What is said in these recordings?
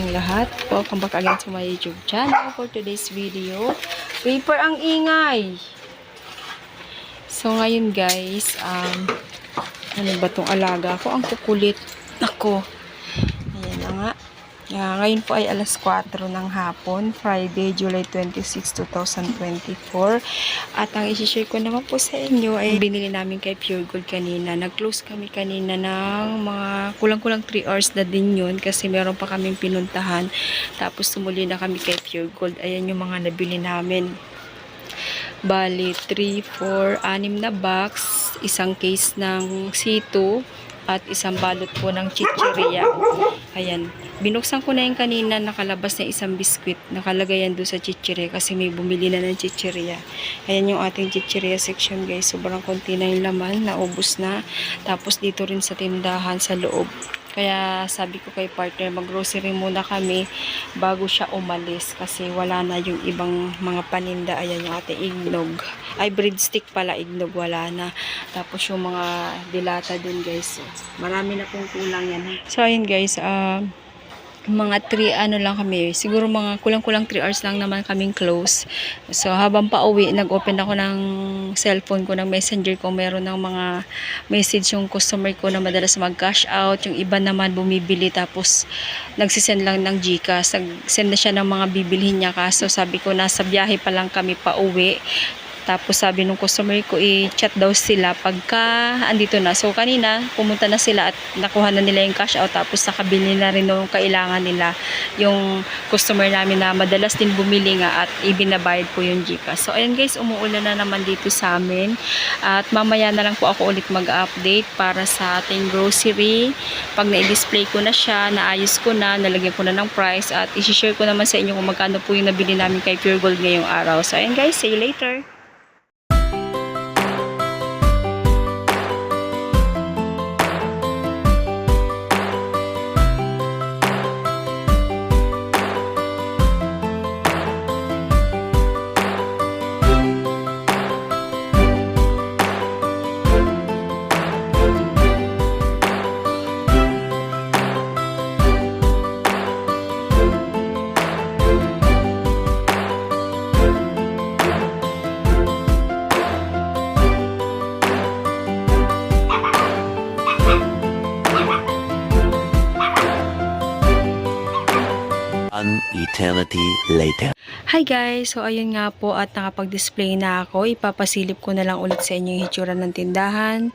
inyong lahat. Welcome back again to my YouTube channel. For today's video, paper ang ingay. So ngayon guys, ano ba tong alaga ko? Ang kukulit. Ako. Ayan na nga. Ngayon po ay alas 4 ng hapon, Friday, July 26, 2024. At ang isi-share ko naman po sa inyo ay binili namin kay Pure Gold kanina. Nag-close kami kanina ng mga kulang-kulang 3 hours na din yun kasi meron pa kaming pinuntahan. Tapos tumuli na kami kay Pure Gold. Ayan yung mga nabili namin. Bali, 3, 4, 6 na box, isang case ng C2, at isang balot po ng chichirya. Ayan. Binuksan ko na yung kanina, nakalabas na isang biskwit. Nakalagay yan doon sa chichirya kasi may bumili na ng chichirya. Ayan yung ating chichirya section guys. Sobrang konti na yung laman, naubos na. Tapos dito rin sa tindahan sa loob. Kaya sabi ko kay partner, mag-grocery muna kami bago siya umalis kasi wala na yung ibang mga paninda. Ayan yung ating ignog. Ay, breadstick pala, ignog wala na. Tapos yung mga dilata dun guys. Marami na pong kulang yan. So ayun guys, mga 3 ano lang kami, siguro mga kulang-kulang 3 hours lang naman kaming close. So habang pauwi, nag-open ako ng cellphone ko, ng messenger ko, meron ng mga message yung customer ko na madalas mag-cash out, yung iba naman bumibili tapos nagsisend lang ng GCash, nag-send na siya ng mga bibilhin niya, kaso sabi ko nasa biyahe pa lang kami pauwi. Tapos sabi nung customer ko, i-chat daw sila pagka andito na. So kanina, pumunta na sila at nakuha na nila yung cash out. Tapos nakabili na rin nung kailangan nila yung customer namin na madalas din bumili nga at ibinabayad po yung GCash. So ayan guys, umuulan na naman dito sa amin. At mamaya na lang po ako ulit mag-update para sa ating grocery. Pag na-display ko na siya, naayos ko na, nalagyan ko na ng price. At isi-share ko naman sa inyo kung magkano po yung nabili namin kay Pure Gold ngayong araw. So ayan guys, see you later. An eternity later. Hi guys! So ayun nga po at nakapag-display na ako. Ipapasilip ko na lang ulit sa inyo yung hitsura ng tindahan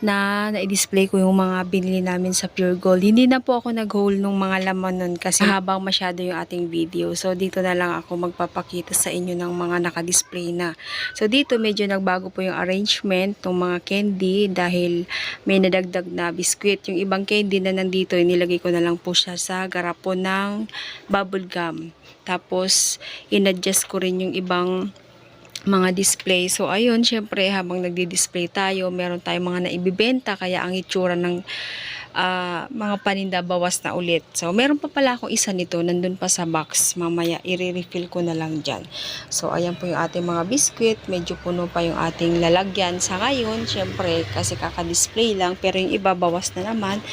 na na-display ko yung mga binili namin sa Pure Gold. Hindi na po ako nag-haul nung mga laman nun kasi habang masyado yung ating video. So dito na lang ako magpapakita sa inyo ng mga naka-display na. So dito medyo nagbago po yung arrangement ng mga candy dahil may nadagdag na biskwit. Yung ibang candy na nandito, inilagay ko na lang po siya sa garapon ng bubble gum. Tapos, in-adjust ko rin yung ibang mga display. So, ayun, syempre, habang nagdi-display tayo, meron tayong mga naibibenta, kaya ang itsura ng mga paninda bawas na ulit. So, meron pa pala akong isa nito, nandun pa sa box. Mamaya, i-refill ko na lang dyan. So, ayan po yung ating mga biskwit. Medyo puno pa yung ating lalagyan. Sa ngayon, syempre, kasi kaka-display lang, pero yung iba bawas na naman.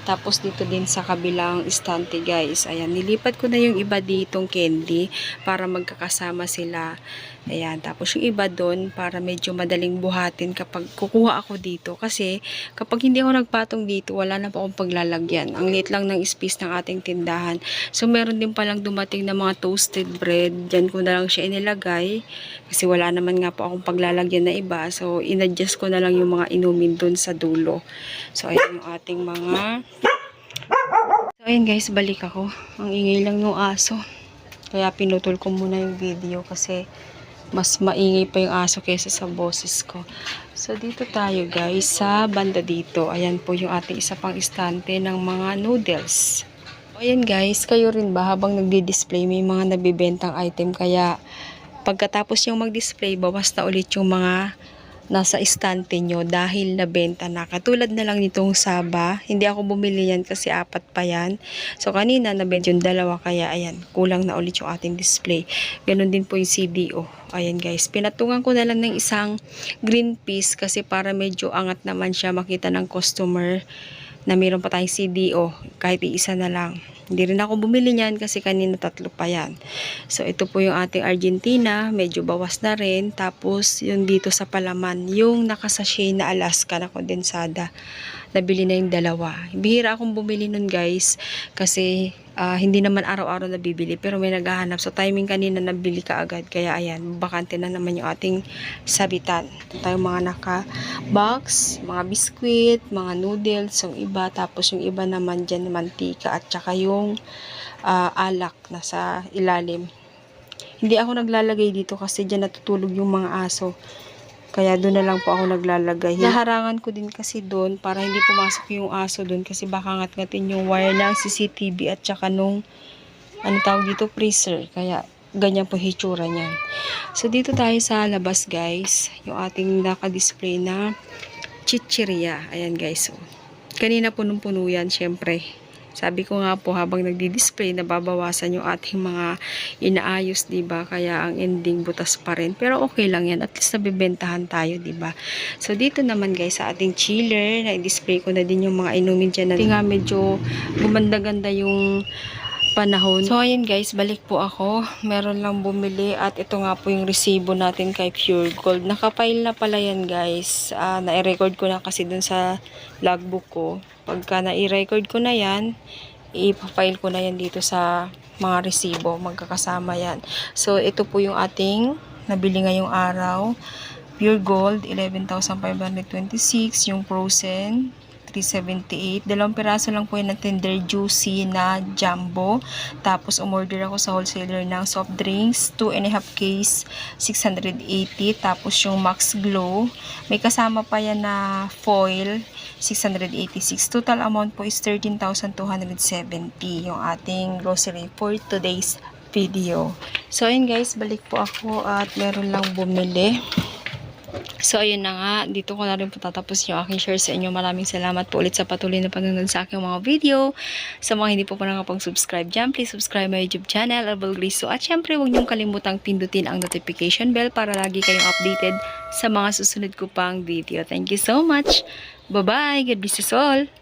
Tapos dito din sa kabilang istante guys, ayan, nilipat ko na yung iba ditong candy para magkakasama sila. Ayan, tapos yung iba doon para medyo madaling buhatin kapag kukuha ako dito. Kasi kapag hindi ako nagpatong dito, wala na po akong paglalagyan. Ang liit lang ng space ng ating tindahan. So meron din palang dumating na mga toasted bread. Diyan ko na lang siya inilagay. Kasi wala naman nga po akong paglalagyan na iba. So in-adjust ko na lang yung mga inumin doon sa dulo. So ayan yung ating mga... So ayun guys, balik ako. Ang ingay lang ng aso. Kaya pinutol ko muna yung video kasi mas maingay pa yung aso kaysa sa boses ko. So dito tayo guys sa banda dito. Ayan po yung ating isa pang istante ng mga noodles. So ayan guys, kayo rin ba habang nagdi-display may mga nabibentang item, kaya pagkatapos yung mag-display bawas na ulit yung mga nasa istante nyo dahil nabenta na. Katulad na lang nitong Saba. Hindi ako bumili yan kasi 4 pa yan. So kanina nabenta yung 2, kaya ayan, kulang na ulit yung ating display. Ganon din po yung CDO. Ayan guys, pinatungan ko na lang ng isang green piece kasi para medyo angat naman siya makita ng customer. na mayroon pa tayong CDO, kahit isa na lang. Hindi rin ako bumili niyan kasi kanina 3 pa yan. So, ito po yung ating Argentina. Medyo bawas na rin. Tapos, yung dito sa palaman, yung nakasashay na Alaska na kondensada. Nabili na yung 2. Bihira akong bumili nun guys. Kasi, hindi naman araw-araw nabibili. Pero may naghahanap. So, timing kanina nabili ka agad. Kaya, ayan, bakante na naman yung ating sabitan. Ito tayong mga naka-box, mga biskwit, mga noodles, yung iba. Tapos, yung iba naman dyan, mantika at saka yung alak na sa ilalim. Hindi ako naglalagay dito kasi dyan natutulog yung mga aso. Kaya doon na lang po ako naglalagay. Naharangan ko din kasi doon para hindi pumasok yung aso doon kasi baka ngat-ngatin yung wire ng CCTV at saka nung ano tawag dito, freezer. Kaya ganyan po hitsura niyan. So dito tayo sa labas guys. Yung ating naka-display na chichirya. Ayan guys. So, kanina punong-puno yan syempre. Sabi ko nga po habang nagdi-display nababawasan yung ating mga inaayos, 'di ba? Kaya ang ending butas pa rin. Pero okay lang 'yan. At least nabebentahan tayo, 'di ba? So dito naman guys sa ating chiller, na-display ko na din yung mga inumin diyan. Nga medyo gumanda-ganda yung panahon. So ayun guys, balik po ako. Meron lang bumili at ito nga po yung resibo natin kay Pure Gold. Nakapile na pala yan guys. Na-record ko na kasi dun sa logbook ko. Pagka na-record ko na yan, ipafile ko na yan dito sa mga resibo. Magkakasama yan. So ito po yung ating nabili ngayong araw. Pure Gold, 11,526. Yung frozen, 378. 2 piraso lang po yun ng Tender Juicy na jumbo. Tapos, umorder ako sa wholesaler ng soft drinks. 2.5 case, 680. Tapos, yung Max Glow. May kasama pa yan na foil, 686. Total amount po is 13,270 yung ating grocery for today's video. So, ayun guys, balik po ako at meron lang bumili. So, ayun na nga. Dito ko na rin po tatapos yung aking share sa inyo. Maraming salamat po ulit sa patuloy na panonood sa aking mga video. Sa mga hindi po pa nakapag-subscribe dyan, please subscribe my YouTube channel, Herbal Griso. At syempre, huwag niyong kalimutang pindutin ang notification bell para lagi kayong updated sa mga susunod ko pang video. Thank you so much. Bye-bye. God bless us all.